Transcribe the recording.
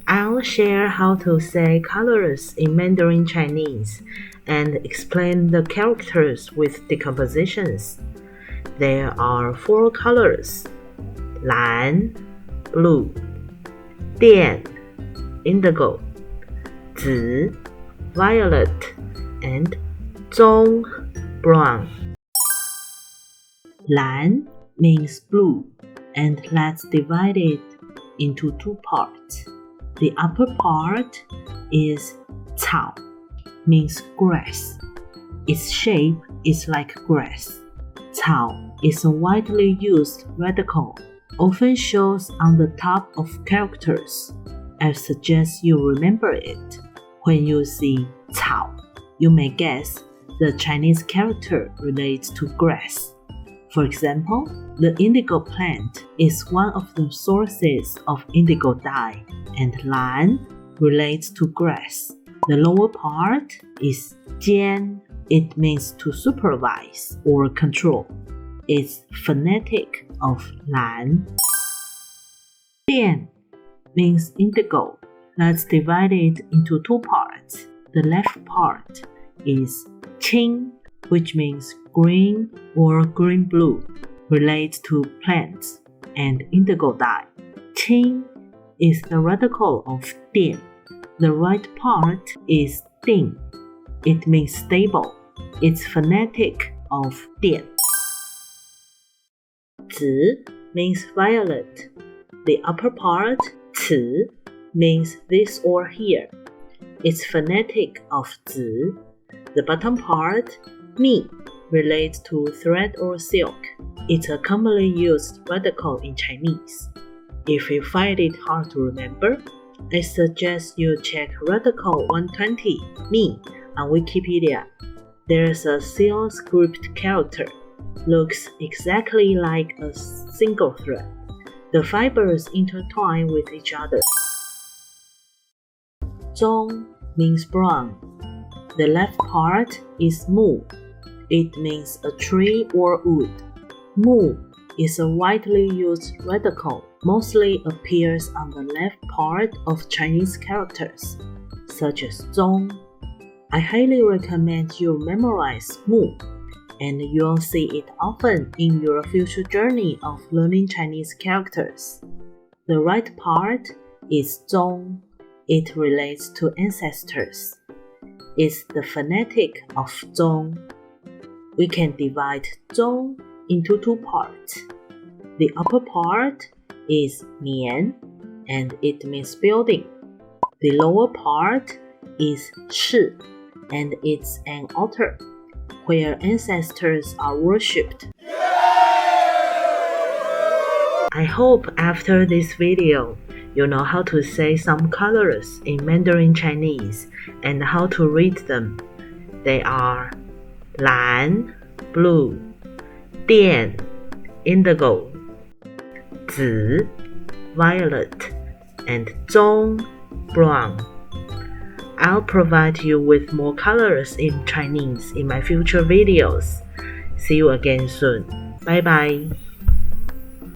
I'll share how to say colors in Mandarin Chinese and explain the characters with decompositions. There are 4 colors: 蓝 blue, 靛 indigo, 紫 violet, and 棕 brown. 蓝 means blue, and let's divide it into 2 parts. The upper part is 草, means grass. Its shape is like grass. 草 is a widely used radical, often shows on the top of characters. I suggest you remember it. When you see 草, you may guess the Chinese character relates to grass. For example, the indigo plant is one of the sources of indigo dye, and 蓝 relates to grass. The lower part is 监. It means to supervise or control. It's phonetic of 蓝. 靛 means indigo. Let's divide it into 2 parts. The left part is 青, which means green or green-blue, relates to plants and indigo dye. 青 is the radical of 靛. The right part is 定. It means stable. It's phonetic of 靛. 紫 means violet. The upper part, 紫, means this or here. It's phonetic of 紫. The bottom part, 密, relates to thread or silk. It's a commonly used radical in Chinese. If you find it hard to remember, I suggest you check radical 120, 密, on Wikipedia. There's a seal script character. Looks exactly like a single thread. The fibers intertwine with each other. 棕 means brown. The left part is 木. It means a tree or wood. 木 is a widely used radical, mostly appears on the left part of Chinese characters, such as 棕. I highly recommend you memorize 木, and you'll see it often in your future journey of learning Chinese characters. The right part is 棕. It relates to ancestors. It's the phonetic of 棕. We can divide 棕 into 2 parts. The upper part is 年, and it means building. The lower part is 市, and it's an altar where ancestors are worshipped. I hope after this video, you know how to say some colors in Mandarin Chinese and how to read them. They are 蓝 blue, 靛 indigo, 紫 violet, and 棕 brown. I'll provide you with more colors in Chinese in my future videos. See you again soon. Bye bye.